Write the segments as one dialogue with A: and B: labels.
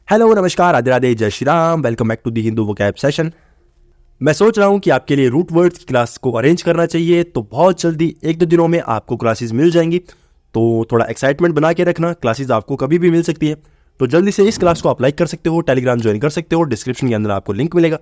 A: Hello नमस्कार राधे राधे जय Shri Ram. Welcome back to the Hindu vocab session. मैं सोच रहा हूँ कि आपके लिए रूट वर्ड्स की क्लास को अरेंज करना चाहिए, तो बहुत जल्दी 1-2 दिनों में आपको क्लासेस मिल जाएंगी। तो थोड़ा एक्साइटमेंट बना के रखना, क्लासेस आपको कभी भी मिल सकती है। तो जल्दी से इस क्लास को आप लाइक कर सकते हो, टेलीग्राम ज्वाइन कर सकते हो, डिस्क्रिप्शन के अंदर आपको लिंक मिलेगा।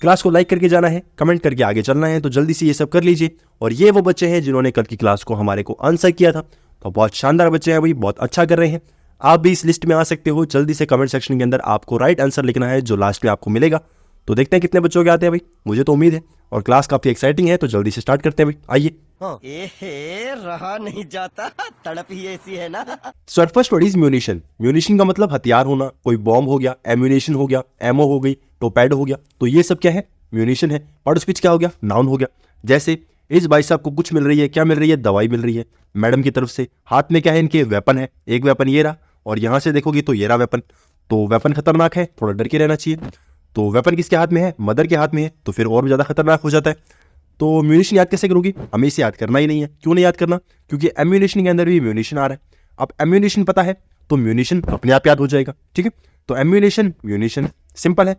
A: क्लास को लाइक करके जाना है, कमेंट करके आगे चलना है, तो जल्दी से ये सब कर लीजिए। और ये वो बच्चे हैं जिन्होंने कल की क्लास को हमारे को आंसर किया था, तो बहुत शानदार बच्चे हैं भाई, बहुत अच्छा कर रहे हैं। आप भी इस लिस्ट में आ सकते हो। जल्दी से कमेंट सेक्शन के अंदर आपको राइट आंसर लिखना है जो लास्ट में आपको मिलेगा। तो देखते हैं कितने बच्चों के आते हैं भाई, मुझे तो उम्मीद है। और क्लास काफी एक्साइटिंग है, तो जल्दी से स्टार्ट करते हैं भाई, आइए।
B: रहा नहीं जाता, तड़प ही ऐसी है ना।
A: So first word is munition. Munition का मतलब हथियार होना, कोई बॉम्ब हो गया, एम्यूनिशन हो गया, एमओ हो गई, टोर्पेडो हो गया, तो ये सब क्या है? म्यूनिशन है। पार्ट ऑफ स्पीच क्या हो गया? नाउन हो गया। जैसे इस भाई साहब को कुछ मिल रही है, क्या मिल रही है? दवाई मिल रही है मैडम की तरफ से। हाथ में क्या है इनके? वेपन है। एक वेपन ये रहा, और यहां से देखोगी तो ये रहा वेपन। तो वेपन खतरनाक है, थोड़ा डर के रहना चाहिए। तो वेपन किसके हाथ में है? मदर के हाथ में है, तो फिर और भी ज्यादा खतरनाक हो जाता है। तो म्यूनिशन याद कैसे करोगी? हमें इसे याद करना ही नहीं है। क्यों नहीं याद करना? क्योंकि एम्यूनिशन के अंदर भी म्यूनिशन आ रहा है। अब एम्यूनिशन पता है तो म्यूनिशन अपने आप याद हो जाएगा, ठीक है। तो एम्यूनिशन, म्यूनिशन सिंपल है।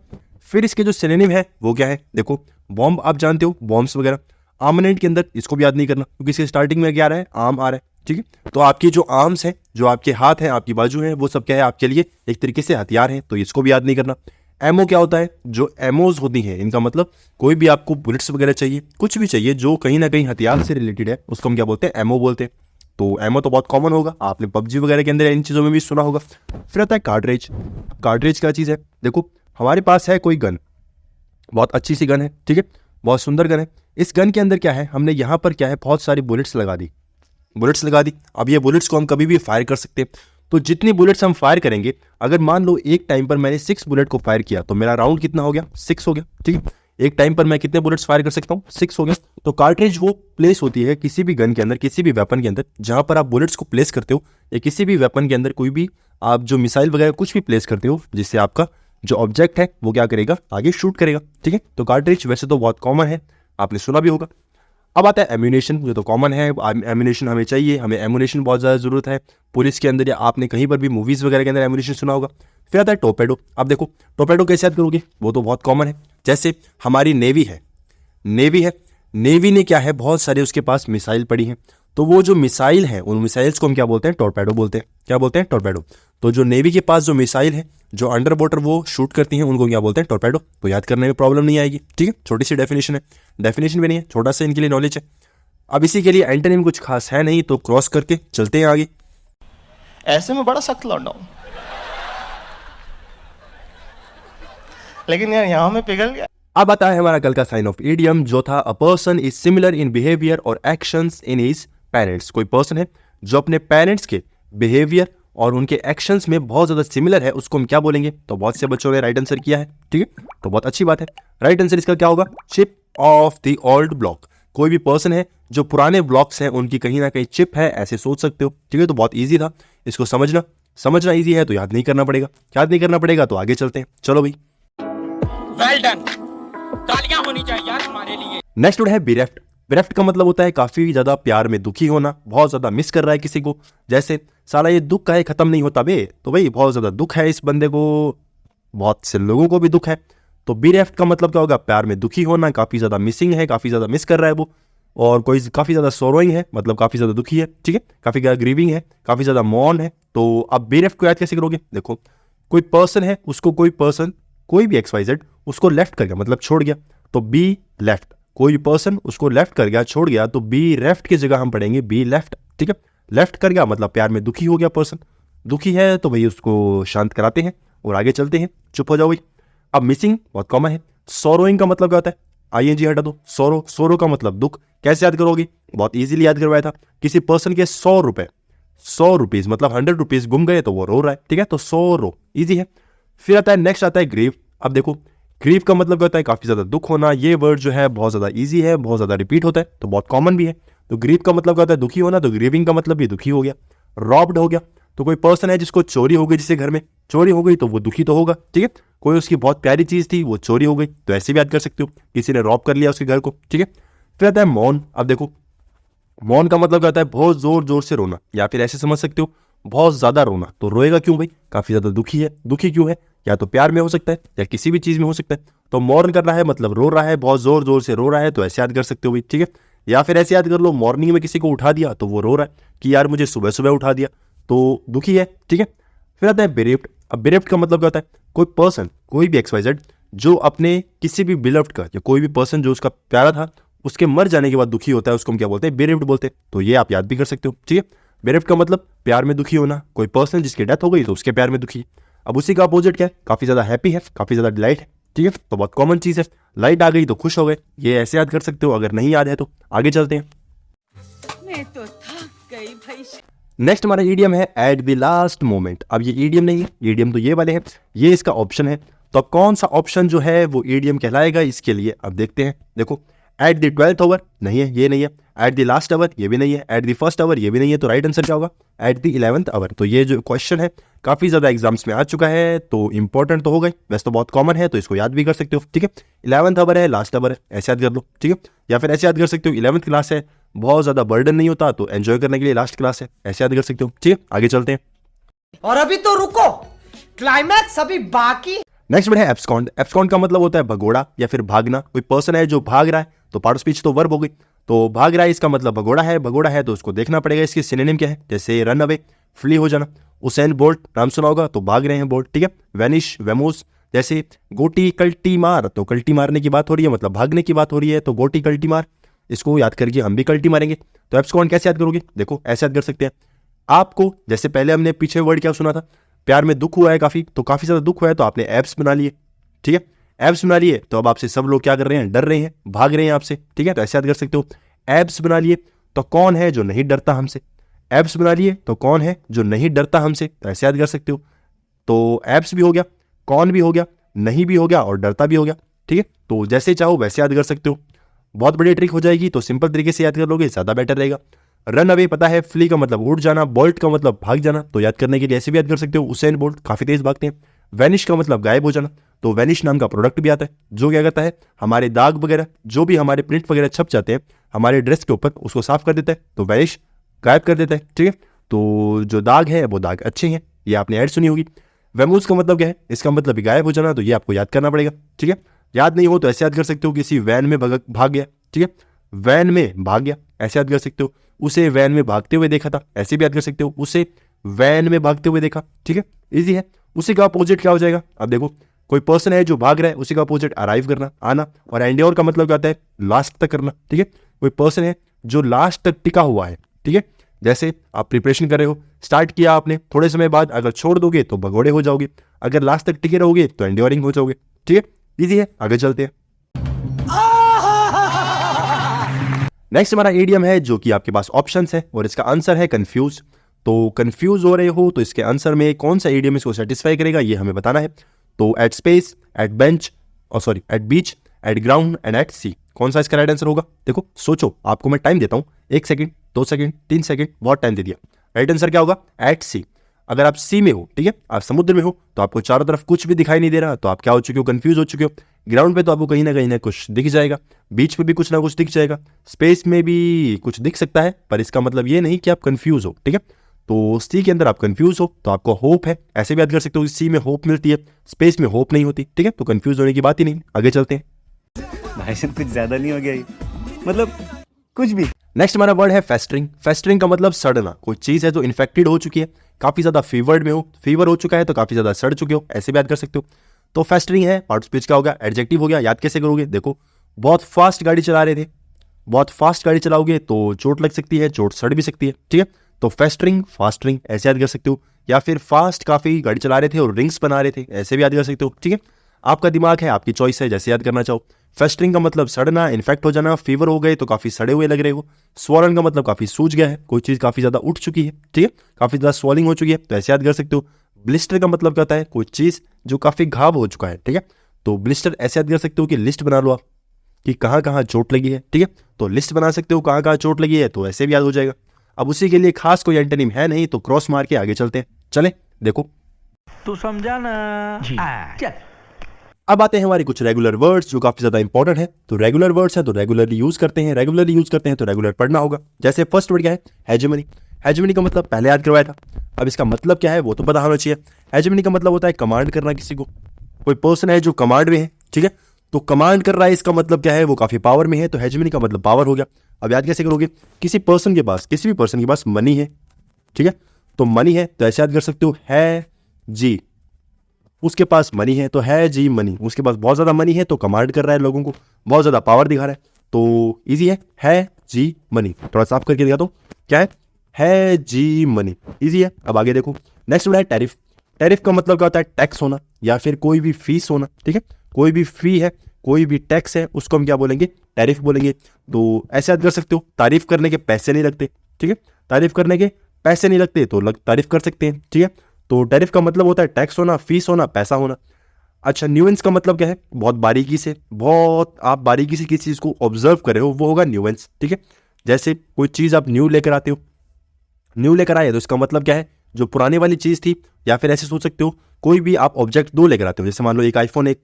A: फिर इसके जो सिनोनिम है वो क्या है? देखो, बॉम्ब आप जानते हो, बॉम्ब्स वगैरह। आर्मनेंट के अंदर इसको भी याद नहीं करना, क्योंकि इसके स्टार्टिंग में क्या आ रहा है? आर्म आ रहा है, ठीक है। तो आपकी जो आर्म्स हैं, जो आपके हाथ हैं, आपकी बाजू हैं, वो सब क्या है? आपके लिए एक तरीके से हथियार हैं, तो इसको भी याद नहीं करना। एमओ क्या होता है? जो एमओज होती हैं, इनका मतलब कोई भी आपको बुलेट्स वगैरह चाहिए, कुछ भी चाहिए जो कहीं ना कहीं हथियार से रिलेटेड है, उसको हम क्या बोलते हैं? एमओ बोलते हैं। तो एमओ तो बहुत कॉमन होगा, आपने पबजी वगैरह के अंदर इन चीज़ों में भी सुना होगा। फिर आता है कार्ट्रिज। कार्ट्रिज क्या चीज़ है? देखो, हमारे पास है कोई गन, बहुत अच्छी सी गन है, ठीक है, बहुत सुंदर गन है। इस गन के अंदर क्या है? हमने यहाँ पर क्या है? बहुत सारी बुलेट्स लगा दी, बुलेट्स लगा दी। अब ये बुलेट्स को हम कभी भी फायर कर सकते हैं। तो जितनी बुलेट्स हम फायर करेंगे, अगर मान लो एक टाइम पर मैंने 6 बुलेट को फायर किया, तो मेरा राउंड कितना हो गया? 6 हो गया, ठीक है। एक टाइम पर मैं कितने बुलेट्स फायर कर सकता हूँ? 6 हो गया। तो कार्ट्रिज वो प्लेस होती है किसी भी गन के अंदर, किसी भी वेपन के अंदर, जहां पर आप बुलेट्स को प्लेस करते हो, या किसी भी वेपन के अंदर कोई भी आप जो मिसाइल वगैरह कुछ भी प्लेस करते हो, जिससे आपका जो ऑब्जेक्ट है वो क्या करेगा? आगे शूट करेगा, ठीक है। तो कार्ट्रिज वैसे तो बहुत कॉमन है, आपने सुना भी होगा। अब आता है एम्यूनेशन, ये तो कॉमन है, एम्यूनेशन हमें चाहिए, हमें एम्यूनेशन बहुत ज़्यादा ज़रूरत है पुलिस के अंदर, या आपने कहीं पर भी मूवीज़ वगैरह के अंदर एम्यूनेशन सुना होगा। फिर आता है टोर्पेडो। अब देखो, टोर्पेडो कैसे याद करोगे? वो तो बहुत कॉमन है। जैसे हमारी नेवी है, नेवी है, नेवी ने क्या है? बहुत सारे उसके पास मिसाइल पड़ी हैं, तो वो जो मिसाइल है, उन मिसाइल्स को हम क्या बोलते हैं? टोर्पेडो बोलते हैं। क्या बोलते हैं? टोर्पेडो। तो जो नेवी के पास जो मिसाइल है, जो अंडर वाटर वो शूट करती हैं, उनको क्या बोलते हैं? टोर्पेडो। तो याद करने में प्रॉब्लम नहीं आएगी, ठीक है। छोटी सी डेफिनेशन है, डेफिनेशन भी नहीं है, छोटा सा इनके लिए नॉलेज है। अब इसी के लिए एंटोनिम कुछ खास है नहीं, तो क्रॉस करके चलते हैं आगे।
C: ऐसे में बड़ा सख्त लौंडा हूं, लेकिन यार यहां में पिघल गया।
A: अब आता है हमारा कल का साइन ऑफ इडियम, जो था a person is similar in behaviour और एक्शंस इन हिज पेरेंट्स। कोई पर्सन है जो अपने पेरेंट्स के बिहेवियर और उनके एक्शंस में बहुत ज्यादा सिमिलर है, उसको हम क्या बोलेंगे? तो बहुत से बच्चों ने राइट आंसर किया है, ठीक है, तो बहुत अच्छी बात है। राइट आंसर इसका क्या होगा? Chip off the old block. कोई भी पर्सन है जो पुराने ब्लॉक्स हैं उनकी कहीं ना कहीं चिप है, ऐसे सोच सकते हो, ठीक है। तो बहुत ईजी था, इसको समझना ईजी है, तो याद नहीं करना पड़ेगा। याद नहीं करना पड़ेगा तो आगे चलते हैं, चलो भाई।
D: वेल डन, तालियां होनी चाहिए यार हमारे लिए।
A: नेक्स्ट वर्ड है बिरेफ्ट। बिरेफ्ट का मतलब होता है काफी ज्यादा प्यार में दुखी होना, बहुत ज्यादा मिस कर रहा है किसी को। जैसे साला ये दुख का है, खत्म नहीं होता बे, तो भाई बहुत ज्यादा दुख है इस बंदे को, बहुत से लोगों को भी दुख है। तो बिरेफ्ट का मतलब क्या होगा? प्यार में दुखी होना, काफी ज्यादा मिसिंग है, काफी ज्यादा मिस कर रहा है वो। और कोई काफी ज्यादा सोरोइंग है, मतलब काफी ज्यादा दुखी है, ठीक है, काफी ज्यादा ग्रीविंग है, काफी ज्यादा मौन है। तो अब बिरेफ्ट को याद कैसे करोगे? देखो, कोई पर्सन है, उसको कोई पर्सन, कोई भी XYZ उसको लेफ्ट कर गया, मतलब छोड़ गया, तो बी लेफ्ट। कोई पर्सन उसको लेफ्ट कर गया, छोड़ गया, तो बी लेफ्ट की जगह हम पढ़ेंगे बी लेफ्ट, ठीक है। लेफ्ट कर गया मतलब प्यार में दुखी हो गया पर्सन, दुखी है, तो भाई उसको शांत कराते हैं और आगे चलते हैं। चुप हो जाओ भाई। अब मिसिंग बहुत कॉमन है। सोरोइंग का मतलब क्या होता है? ING हटा दो। सोरो, सोरो का मतलब दुख। कैसे याद करोगे? बहुत इजीली याद करवाया था। किसी पर्सन के 100 रुपए, 100 रुपीज मतलब 100 रुपीज गुम गए, तो वो रो रहा है, ठीक है, तो सोरो, इजी है। फिर आता है, नेक्स्ट आता है ग्रीव। अब देखो, ग्रीव का मतलब क्या होता है? काफी ज्यादा दुख होना। ये वर्ड जो है बहुत ज्यादा इजी है, बहुत ज्यादा रिपीट होता है, तो बहुत कॉमन भी है। तो ग्रीव का मतलब क्या होता है? दुखी होना, तो ग्रीविंग का मतलब भी दुखी हो गया। रॉब्ड हो गया, तो कोई पर्सन है जिसको चोरी हो गई, जिससे घर में चोरी हो गई, तो वो दुखी तो होगा, ठीक है। कोई उसकी बहुत प्यारी चीज थी, वो चोरी हो गई, तो ऐसे भी याद कर सकते हो, किसी ने रॉब कर लिया उसके घर को, ठीक है। फिर आता है मौन। अब देखो, मौन का मतलब क्या होता है? बहुत जोर जोर से रोना, या फिर ऐसे समझ सकते हो, बहुत ज़्यादा रोना, तो रोएगा क्यों भाई? काफ़ी ज़्यादा दुखी है। दुखी क्यों है? या तो प्यार में हो सकता है या किसी भी चीज़ में हो सकता है। तो मॉर्न कर रहा है मतलब रो रहा है, बहुत ज़ोर ज़ोर से रो रहा है, तो ऐसे याद कर सकते हो भाई, ठीक है। या फिर ऐसे याद कर लो, मॉर्निंग में किसी को उठा दिया तो वो रो रहा है कि यार मुझे सुबह सुबह उठा दिया, तो दुखी है, ठीक है। फिर आता है बेरेप्ड। अब बेरेप्ड का मतलब क्या होता है? कोई पर्सन, कोई भी XYZ जो अपने किसी भी बिलव्ड का या कोई भी पर्सन जो उसका प्यारा था उसके मर जाने के बाद दुखी होता है, उसको हम क्या बोलते हैं? बेरेप्ड बोलते हैं। तो ये आप याद भी कर सकते हो, ठीक है। बेरेप्ड का मतलब प्यार में दुखी होना, कोई पर्सन जिसकी डेथ हो गई तो उसके प्यार में दुखी। अब उसी का अपोजिट क्या है? काफ़ी ज़्यादा हैप्पी है, काफ़ी ज़्यादा डिलाइट है, ठीक है। तो बहुत कॉमन चीज़ है, लाइट आ गई तो खुश हो गए, ये ऐसे याद कर सकते हो। अगर नहीं याद है तो आगे चलते हैं।
E: मैं तो थक गई भाई।
A: नेक्स्ट हमारा ईडियम है एट द लास्ट मोमेंट। अब ये ईडियम नहीं है, ईडियम तो ये वाले हैं, ये इसका ऑप्शन है। तो अब कौन सा ऑप्शन जो है वो ईडियम कहलाएगा इसके लिए अब देखते हैं। देखो, एट द 12th आवर नहीं है, ये नहीं है। एट द लास्ट आवर ये भी नहीं है। एट द फर्स्ट आवर ये भी नहीं है। तो राइट आंसर क्या होगा? At the 11th hour. तो ये जो क्वेश्चन है काफ़ी ज़्यादा एग्जाम्स में आ चुका है, तो इंपॉर्टेंट तो हो गई, वैसे तो बहुत कॉमन है तो इसको याद भी कर सकते हो, ठीक है। 11th आवर है, लास्ट आवर है, ऐसे याद कर लो, ठीक है। या फिर ऐसे याद कर सकते हो 11th क्लास है, बहुत ज़्यादा बर्डन नहीं होता तो एंजॉय करने के लिए लास्ट क्लास है, ऐसे याद कर सकते हो, ठीक है। आगे चलते हैं।
F: और अभी तो रुको, क्लाइमैक्स अभी बाकी।
A: नेक्स्ट वर्ड है एब्सकॉन्ड। एब्सकॉन्ड का मतलब होता है भगोड़ा या फिर भागना। कोई पर्सन है जो भाग रहा है, तो पार्ट ऑफ स्पीच तो वर्ब हो गई, तो भाग रहा है इसका मतलब भगोड़ा है। भगोड़ा है तो उसको देखना पड़ेगा इसकी सिनोनिम क्या है, जैसे रन अवे, फ्ली हो जाना। उसेन बोल्ट नाम सुना होगा, तो भाग रहे हैं बोल्ट, ठीक है। वेनिश, वेमोस, जैसे गोटी कल्टी मार, तो कल्टी मारने की बात हो रही है, मतलब भागने की बात हो रही है, तो गोटी कल्टी मार, इसको याद करके हम भी कल्टी मारेंगे। तो एब्सकॉन्ड कैसे याद करोगे? देखो ऐसे याद कर सकते हैं आपको, जैसे पहले हमने पीछे वर्ड क्या सुना था, प्यार में दुख हुआ है काफ़ी, तो काफ़ी ज़्यादा दुख हुआ है तो आपने एब्स बना लिए, ठीक है। एब्स बना लिए तो अब आपसे सब लोग क्या कर रहे हैं? डर रहे हैं, भाग रहे हैं आपसे, ठीक है। तो ऐसे याद कर सकते हो। एब्स बना लिए तो कौन है जो नहीं डरता हमसे? एब्स बना लिए तो कौन है जो नहीं डरता हमसे? तो ऐसे याद कर सकते हो। तो एब्स भी हो गया, कौन भी हो गया, नहीं भी हो गया और डरता भी हो गया, ठीक है। तो जैसे चाहो वैसे याद कर सकते हो। बहुत बड़ी ट्रिक हो जाएगी तो सिंपल तरीके से याद कर लोगे, ज़्यादा बेटर रहेगा। रन अवे पता है, फ्ली का मतलब उड़ जाना, बोल्ट का मतलब भाग जाना, तो याद करने के लिए ऐसे भी याद कर सकते हो। उसेन बोल्ट काफ़ी तेज भागते हैं। वैनिश का मतलब गायब हो जाना, तो वैनिश नाम का प्रोडक्ट भी आता है जो क्या करता है, हमारे दाग वगैरह जो भी हमारे प्रिंट वगैरह छप जाते हैं हमारे ड्रेस के ऊपर, उसको साफ कर देता है, तो वैनिश गायब कर देता है, ठीक है। तो जो दाग है वो दाग अच्छे हैं, ये आपने ऐड सुनी होगी। वेमूज का मतलब क्या है? इसका मतलब भी गायब हो जाना, तो ये आपको याद करना पड़ेगा, ठीक है। याद नहीं हो तो ऐसे याद कर सकते हो, किसी वैन में भाग गया, ठीक है। वैन में भाग गया, ऐसे याद कर सकते हो। उसे वैन में भागते हुए देखा था, ऐसे भी याद कर सकते हो। उसे वैन में भागते हुए देखा, ठीक है, इजी है। उसी का अपोजिट क्या हो जाएगा? अब देखो, कोई पर्सन है जो भाग रहा है, उसी का अपोजिट अराइव करना, आना। और एंड्योर का मतलब क्या होता है? लास्ट तक करना, ठीक है। कोई पर्सन है जो लास्ट तक टिका हुआ है, ठीक है। जैसे आप प्रिपरेशन कर रहे हो, स्टार्ट किया आपने, थोड़े समय बाद अगर छोड़ दोगे तो भगोड़े हो जाओगे, अगर लास्ट तक टिके रहोगे तो एंड्योरिंग हो जाओगे, ठीक है, इजी है। आगे चलते हैं। नेक्स्ट हमारा ईडियम है जो कि आपके पास ऑप्शंस है और इसका आंसर है कंफ्यूज। तो कंफ्यूज हो रहे हो तो इसके आंसर में कौन सा ईडियम इसको सेटिस्फाई करेगा ये हमें बताना है। तो एट स्पेस, एट बेंच, और sorry at beach, at ground and at sea, कौन सा इसका राइट आंसर होगा? देखो सोचो, आपको मैं टाइम देता हूँ, 1 सेकंड, 2 सेकंड, 3 सेकंड, बहुत टाइम दे दिया। राइट आंसर क्या होगा? एट सी। अगर आप सी में हो, ठीक है, आप समुद्र में हो, तो आपको चारों तरफ कुछ भी दिखाई नहीं दे रहा, तो आप क्या हो चुके हो? कंफ्यूज हो चुके हो। ग्राउंड पे तो आपको कहीं ना कुछ दिख जाएगा, बीच पे भी कुछ ना कुछ दिख जाएगा, स्पेस में भी कुछ दिख सकता है, पर इसका मतलब ये नहीं कि आप कंफ्यूज हो, ठीक है। तो सी के अंदर आप कंफ्यूज हो तो आपको होप है, ऐसे भी याद कर सकते हो। सी में होप मिलती है, स्पेस में होप नहीं होती, ठीक है। तो कंफ्यूज होने की बात ही नहीं। आगे चलते हैं।
G: भाई साहब कुछ ज्यादा नहीं हो गया ये? मतलब कुछ भी।
A: नेक्स्ट हमारा वर्ड है फेस्टरिंग। फेस्टरिंग का मतलब सड़ना। कोई चीज़ है जो इन्फेक्टेड हो चुकी है, काफ़ी ज़्यादा फीवर्ड में हो, फीवर हो चुका है तो काफ़ी ज़्यादा सड़ चुके हो, ऐसे भी याद कर सकते हो। तो फेस्टरिंग है, पार्ट स्पीच का होगा, एडजेक्टिव हो गया। याद कैसे करोगे? देखो, बहुत फास्ट गाड़ी चला रहे थे, बहुत फास्ट गाड़ी चलाओगे तो चोट लग सकती है, चोट सड़ भी सकती है, ठीक है। तो फेस्टरिंग, फास्टरिंग ऐसे याद कर सकते हो। या फिर फास्ट काफ़ी गाड़ी चला रहे थे और रिंग्स बना रहे थे, ऐसे भी याद कर सकते हो, ठीक है। आपका दिमाग है, आपकी चॉइस है, जैसे याद करना चाहो। फेस्टरिंग का मतलब सड़ना, इन्फेक्ट हो जाना, फीवर हो गए तो काफ़ी सड़े हुए लग रहे हो। स्वॉलन का मतलब काफ़ी सूज गया है, कोई चीज़ काफ़ी ज़्यादा उठ चुकी है, ठीक है, काफ़ी ज़्यादा स्वॉलिंग हो चुकी है, तो ऐसे याद कर सकते हो। ब्लिस्टर का मतलब क्या होता है? कोई चीज़ जो काफ़ी घाव हो चुका है, ठीक है। तो ब्लिस्टर ऐसे याद कर सकते हो कि लिस्ट बना लो आप कि कहाँ कहाँ चोट लगी है, ठीक है। तो लिस्ट बना सकते हो कहाँ कहाँ चोट लगी है, तो ऐसे भी याद हो जाएगा। अब उसी के लिए खास कोई एंटोनिम है नहीं, तो क्रॉस मार के आगे चलते हैं। चले देखो,
G: तू समझा ना? चल।
A: अब आते हैं हमारे कुछ रेगुलर वर्ड्स जो काफी ज्यादा इंपॉर्टेंट है। तो रेगुलर वर्ड्स है तो रेगुलरली यूज करते हैं, रेगुलरली यूज करते हैं तो रेगुलर पढ़ना होगा। जैसे फर्स्ट वर्ड क्या है? हेजेमनी। हेजमनी का मतलब पहले याद करवाया था। अब इसका मतलब क्या है वो तो पता होना चाहिए। हेजमनी का मतलब होता है कमांड करना किसी को, कोई पर्सन है जो कमांड में है, ठीक है, तो कमांड कर रहा है इसका मतलब क्या है, वो काफी पावर में है, तो हेजमनी का मतलब पावर हो गया। अब याद कैसे करोगे, किसी पर्सन के पास, किसी भी पर्सन के पास मनी है, ठीक है, तो मनी है तो ऐसे याद कर सकते हो है जी, उसके पास मनी है तो है जी मनी, उसके पास बहुत ज्यादा मनी है तो कमांड कर रहा है लोगों को, बहुत ज्यादा पावर दिखा रहा है, तो इजी है जी मनी। थोड़ा साफ करके दिखा दो, क्या है जी मनी, इजी है। अब आगे देखो, नेक्स्ट वर्ड है टैरिफ। टैरिफ का मतलब क्या होता है, टैक्स होना या फिर कोई भी फीस होना, ठीक है, कोई भी फी है, कोई भी टैक्स है, उसको हम क्या बोलेंगे, टैरिफ बोलेंगे। तो ऐसे याद कर सकते हो, तारीफ करने के पैसे नहीं लगते, ठीक है, तारीफ करने के पैसे नहीं लगते तो तारीफ कर सकते हैं, ठीक है। तो टैरिफ का मतलब होता है टैक्स होना, फीस होना, पैसा होना। अच्छा, न्यूएंस का मतलब क्या है, बहुत बारीकी से, बहुत आप बारीकी से किसी चीज को ऑब्जर्व कर रहे हो, वो होगा न्यूएंस, ठीक है। जैसे कोई चीज आप न्यू लेकर आते हो, न्यू लेकर आए तो इसका मतलब क्या है, जो पुरानी वाली चीज थी, या फिर ऐसे सोच सकते हो कोई भी आप ऑब्जेक्ट दो लेकर आते हो, जैसे मान लो एक आईफोन एक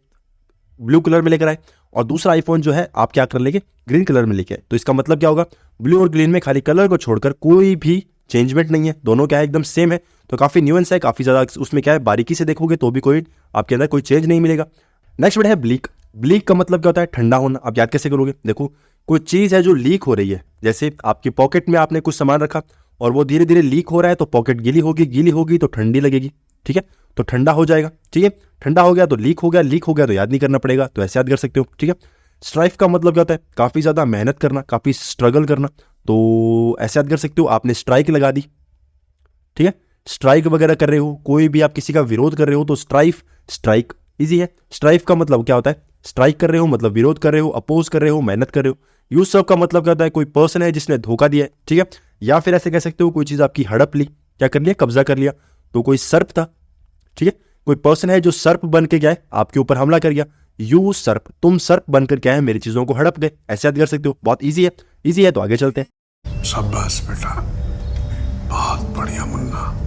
A: ब्लू कलर में लेकर आए और दूसरा आईफोन जो है आप क्या कर लेंगे, ग्रीन कलर में लेके आए, तो इसका मतलब क्या होगा, ब्लू और ग्रीन में खाली कलर को छोड़कर कोई भी चेंजमेंट नहीं है, दोनों क्या है एकदम सेम है, तो काफी न्यूएंस है, काफी ज्यादा उसमें क्या है, बारीकी से देखोगे तो भी कोई आपके अंदर कोई चेंज नहीं मिलेगा। नेक्स्ट वर्ड है ब्लीक। ब्लीक का मतलब क्या होता है, ठंडा होना। अब याद कैसे करोगे, देखो कोई चीज है जो लीक हो रही है, जैसे आपकी पॉकेट में आपने कुछ सामान रखा और वो धीरे धीरे लीक हो रहा है, तो पॉकेट गीली होगी तो ठंडी लगेगी, ठीक है, तो ठंडा हो जाएगा, ठीक है, ठंडा हो गया तो लीक हो गया तो याद नहीं करना पड़ेगा, तो ऐसे याद कर सकते हो, ठीक है। स्ट्राइफ का मतलब क्या होता है, काफी ज्यादा मेहनत करना, काफी स्ट्रगल करना, तो ऐसे याद कर सकते हो, आपने स्ट्राइक लगा दी, ठीक है, स्ट्राइक वगैरह कर रहे हो, कोई भी आप किसी का विरोध कर रहे हो तो स्ट्राइक इजी है। स्ट्राइफ का मतलब क्या होता है, स्ट्राइक कर रहे हो मतलब विरोध कर रहे हो, अपोज कर रहे हो, मेहनत कर रहे हो। यूज सर्व का मतलब क्या होता है, कोई पर्सन है जिसने धोखा दिया है, ठीक है, या फिर ऐसे कह सकते हो कोई चीज आपकी हड़प ली, क्या कर लिया, कब्जा कर लिया, तो कोई सर्प था, ठीक है, कोई पर्सन है जो सर्प बन के क्या है आपके ऊपर हमला कर गया, यू सर्प, तुम सर्प बनकर क्या है मेरी चीजों को हड़प गए, ऐसे याद कर सकते हो, बहुत इजी है, तो आगे चलते हैं।
H: शाबाश बेटा, बहुत बढ़िया मुन्ना।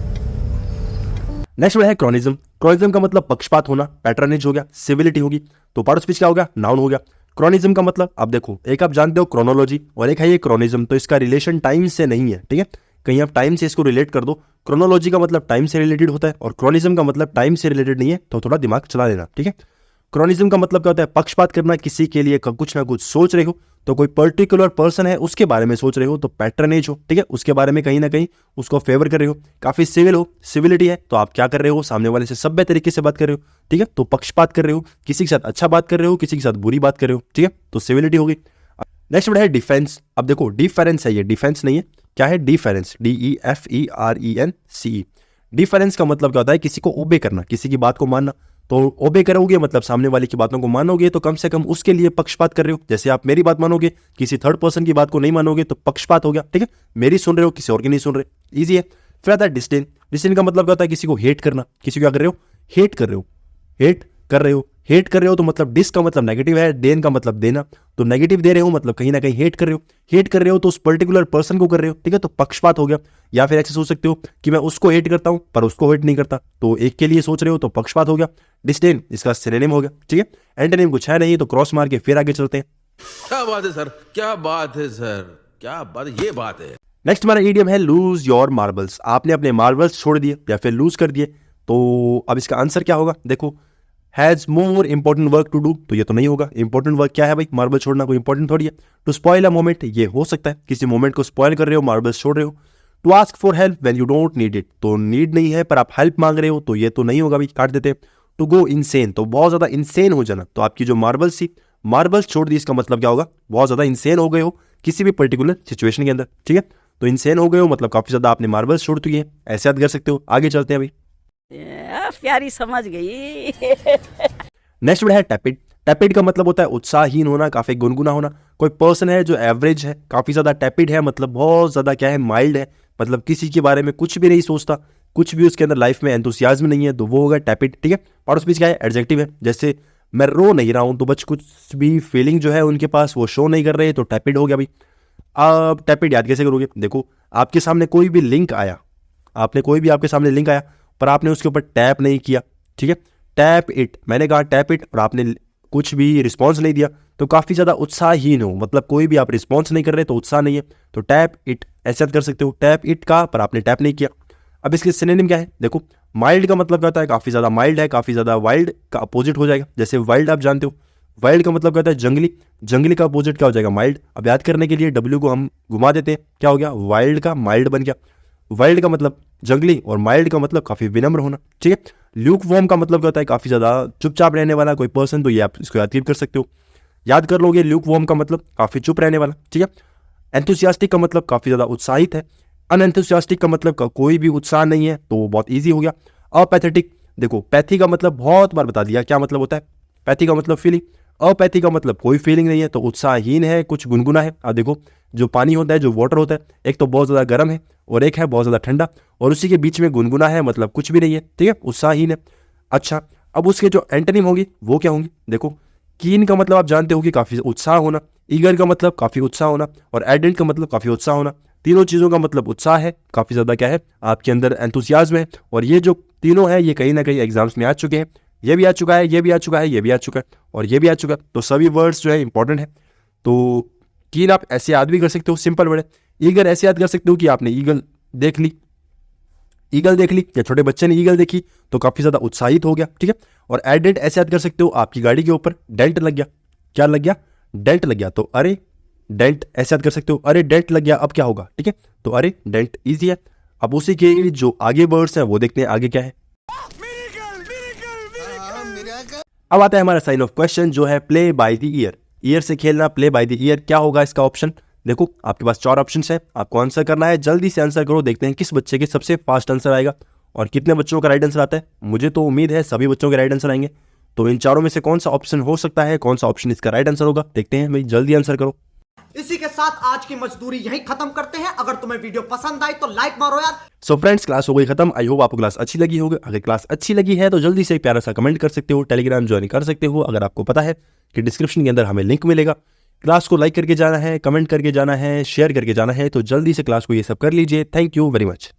A: नेक्स्ट वर्ड है क्रॉनिज्म। क्रॉनिज्म का मतलब पक्षपात होना, पैटर्नेज हो गया, सिविलिटी होगी, तो पार्ट ऑफ स्पीच क्या हो गया, नाउन हो गया। क्रॉनिज्म का मतलब अब देखो, एक आप जानते हो क्रोनोलॉजी और एक है ये क्रॉनिज्म, तो इसका रिलेशन टाइम से नहीं है, ठीक है, कहीं आप टाइम से इसको रिलेट कर दो। क्रोनोलॉजी का मतलब टाइम से रिलेटेड होता है और क्रॉनिज्म का मतलब टाइम से रिलेटेड नहीं है, तो थोड़ा दिमाग चला लेना, ठीक है। क्रॉनिज्म का मतलब क्या होता है, पक्षपात करना, किसी के लिए कुछ ना कुछ सोच रहे हो, तो कोई पर्टिकुलर पर्सन है उसके बारे में सोच रहे हो तो पैट्रनेज हो, ठीक है, उसके बारे में कहीं ना कहीं उसको फेवर कर रहे हो, काफी सिविल हो, सिविलिटी है, तो आप क्या कर रहे हो, सामने वाले से सभ्य तरीके से बात कर रहे हो, ठीक है, तो पक्षपात कर रहे हो, किसी के साथ अच्छा बात कर रहे हो, किसी के साथ बुरी बात कर रहे हो, ठीक है, तो सिविलिटी होगी। नेक्स्ट वर्ड है डिफेंस। अब देखो डिफरेंस है, ये डिफेंस नहीं है, क्या है, डिफरेंस, DEFERENCE। डिफरेंस का मतलब क्या होता है, किसी को ओबे करना, किसी की बात को मानना, तो ओबे करोगे मतलब सामने वाले की बातों को मानोगे, तो कम से कम उसके लिए पक्षपात कर रहे हो। जैसे आप मेरी बात मानोगे, किसी थर्ड पर्सन की बात को नहीं मानोगे तो पक्षपात हो गया, ठीक है, मेरी सुन रहे हो, किसी और की नहीं सुन रहे, इजी है। फिर आता है डिस्डेन। डिस्डेन का मतलब क्या होता है, किसी को हेट करना, किसी को क्या कर रहे हो, हेट कर रहे हो, हेट कर रहे हो, तो मतलब डिस का मतलब नेगेटिव है, देन का मतलब देना, तो नेगेटिव दे रहे हो मतलब कहीं ना कहीं हेट कर रहे हो तो उस पर्टिकुलर पर्सन को कर रहे हो, ठीक है, तो पक्षपात हो गया। या फिर ऐसे सोच सकते हो कि मैं उसको हेट करता हूं पर उसको हेट नहीं करता, तो एक के लिए सोच रहे हो तो पक्षपात हो गया। डिस्डेन इसका सिनोनिम हो गया, ठीक है, एंटोनिम कुछ है नहीं, तो क्रॉस मार के फिर आगे चलते हैं।
I: क्या बात है सर, क्या बात है सर, क्या बात, ये बात है।
A: नेक्स्ट हमारा इडियम है लूज योर मार्बल्स। आपने अपने मार्बल्स छोड़ दिए या फिर लूज कर दिए, तो अब इसका आंसर क्या होगा, देखो has more important work to do, तो ये तो नहीं होगा। इंपॉर्टेंट वर्क क्या है भाई, मार्बल छोड़ना कोई इंपॉर्टेंट थोड़ी है। टू स्पॉइल अ मोमेंट, ये हो सकता है किसी मोमेंट को स्पॉइल कर रहे हो, मार्बल्स छोड़ रहे हो। To ask for help when you don't need it, तो नीड नहीं है पर आप हेल्प मांग रहे हो, तो ये तो नहीं होगा भाई, काट देते। टू गो इनसेन, तो बहुत ज्यादा इंसेन हो जाना, तो आपकी जो मार्बल्स थी, मार्बल्स छोड़ दी, इसका मतलब क्या होगा, बहुत ज्यादा इंसेन हो गए हो किसी भी पर्टिकुलर सिचुएशन के अंदर, ठीक है, तो इंसेन हो गए हो मतलब काफी ज्यादा आपने मार्बल्स छोड़ दिए, ऐसे याद कर सकते हो। आगे चलते हैं भाई,
E: प्यारी समझ गई।
A: नेक्स्ट वर्ड है टैपिड। टैपिड का मतलब होता है उत्साहहीन होना, काफी गुनगुना होना। कोई पर्सन है जो एवरेज है, काफी ज्यादा टैपिड है मतलब बहुत ज्यादा क्या है, माइल्ड है, मतलब किसी के बारे में कुछ भी नहीं सोचता, कुछ भी उसके अंदर लाइफ में एंथुसियाज्म नहीं है, तो वो होगा टैपिड, ठीक है। पार्ट ऑफ स्पीच क्या है, एडजेक्टिव है। जैसे मैं रो नहीं रहा हूं, तो बस कुछ भी फीलिंग जो है उनके पास वो शो नहीं कर रहे, तो टैपिड हो गया भाई। अब टैपिड याद कैसे करोगे, देखो आपके सामने कोई भी लिंक आया, आपके सामने लिंक आया पर आपने उसके ऊपर टैप नहीं किया, ठीक है, टैप इट, मैंने कहा टैप इट और आपने कुछ भी रिस्पॉन्स नहीं दिया तो काफ़ी ज़्यादा उत्साहहीन हो, मतलब कोई भी आप रिस्पॉन्स नहीं कर रहे तो उत्साह नहीं है। तो टैप इट ऐसे याद कर सकते हो, टैप इट का, पर आपने टैप नहीं किया। अब इसके सिनोनिम क्या है, देखो माइल्ड का मतलब क्या होता है, काफ़ी ज़्यादा माइल्ड है, काफ़ी ज़्यादा वाइल्ड का अपोजिट हो जाएगा। जैसे वाइल्ड आप जानते हो, वाइल्ड का मतलब क्या होता है जंगली, जंगली का अपोजिट क्या हो जाएगा माइल्ड। अब याद करने के लिए डब्ल्यू को हम घुमा देते हैं, क्या हो गया वाइल्ड का माइल्ड बन गया। वाइल्ड का मतलब जंगली और माइल्ड का मतलब काफ़ी विनम्र होना, ठीक है। ल्यूक वॉर्म का मतलब क्या होता है काफ़ी ज़्यादा चुपचाप रहने वाला कोई पर्सन, तो ये आप इसको याद कर सकते हो, याद कर लोगे। ल्यूक वॉर्म का मतलब काफ़ी चुप रहने वाला, ठीक है। एंथुसियास्टिक का मतलब काफ़ी ज़्यादा उत्साहित है। अनएंथुसियास्टिक का मतलब का कोई भी उत्साह नहीं है, तो बहुत ईजी हो गया। अपैथेटिक, देखो पैथी का मतलब बहुत बार बता दिया क्या मतलब होता है, पैथी का मतलब फीलिंग, अपैथी का मतलब कोई फीलिंग नहीं है, तो उत्साहहीन है, कुछ गुनगुना है। अब देखो जो पानी होता है, जो वाटर होता है, एक तो बहुत ज़्यादा गर्म है और एक है बहुत ज़्यादा ठंडा, और उसी के बीच में गुनगुना है, मतलब कुछ भी नहीं है, ठीक है, उत्साहहीन है। अच्छा, अब उसके जो एंटोनिम होंगी वो क्या होंगी, देखो कीन का मतलब आप जानते हो कि काफ़ी उत्साह होना, ईगर का मतलब काफ़ी उत्साह होना, और एडेंट का मतलब काफ़ी उत्साह होना। तीनों चीज़ों का मतलब उत्साह है, काफ़ी ज़्यादा क्या है आपके अंदर एंथुसियाज्म है। और ये जो तीनों है ये कहीं ना कहीं एग्जाम्स में आ चुके हैं, ये भी आ चुका है, ये भी आ चुका है, ये भी आ चुका है और ये भी आ चुका है। तो सभी वर्ड्स जो है इंपॉर्टेंट है। तो कीन आप ऐसे याद भी कर सकते हो, सिंपल वर्ड है। ईगर ऐसे याद कर सकते हो कि आपने ईगल देख ली, ईगल देख ली, या छोटे बच्चे ने ईगल देखी तो काफ़ी ज़्यादा उत्साहित हो गया, ठीक है। और एडेंट ऐसे याद कर सकते हो, आपकी गाड़ी के ऊपर डेंट लग गया, क्या लग गया, डेंट लग गया, तो अरे डेंट ऐसे याद कर सकते हो, अरे डेंट लग गया, अब क्या होगा, ठीक है। तो अरे डेंट ईजी है। अब उसी के जो आगे वर्ड्स हैं वो देखते हैं आगे क्या है। अब आता है हमारा साइन ऑफ क्वेश्चन जो है play by the year, year से खेलना, प्ले बाय द ईयर। क्या होगा इसका ऑप्शन, देखो आपके पास 4 ऑप्शन है, आपको आंसर करना है, जल्दी से आंसर करो, देखते हैं किस बच्चे के सबसे फास्ट आंसर आएगा और कितने बच्चों का राइट आंसर आता है। मुझे तो उम्मीद है सभी बच्चों के राइट आंसर आएंगे। तो इन चारों में से कौन सा ऑप्शन हो सकता है, कौन सा ऑप्शन इसका राइट आंसर होगा, देखते हैं भाई, जल्दी आंसर करो।
F: इसी के साथ आज की मजदूरी यहीं खत्म करते हैं। अगर तुम्हें वीडियो पसंद आई तो लाइक मारो यार।
A: सो फ्रेंड्स, क्लास हो गई खत्म। आई होप आपको क्लास अच्छी लगी होगी। अगर क्लास अच्छी लगी है तो जल्दी से एक प्यारा सा कमेंट कर सकते हो, टेलीग्राम ज्वाइन कर सकते हो। अगर आपको पता है कि डिस्क्रिप्शन के अंदर हमें लिंक मिलेगा, क्लास को लाइक करके जाना है, कमेंट करके जाना है, शेयर करके जाना है, तो जल्दी से क्लास को ये सब कर लीजिए। Thank you very much.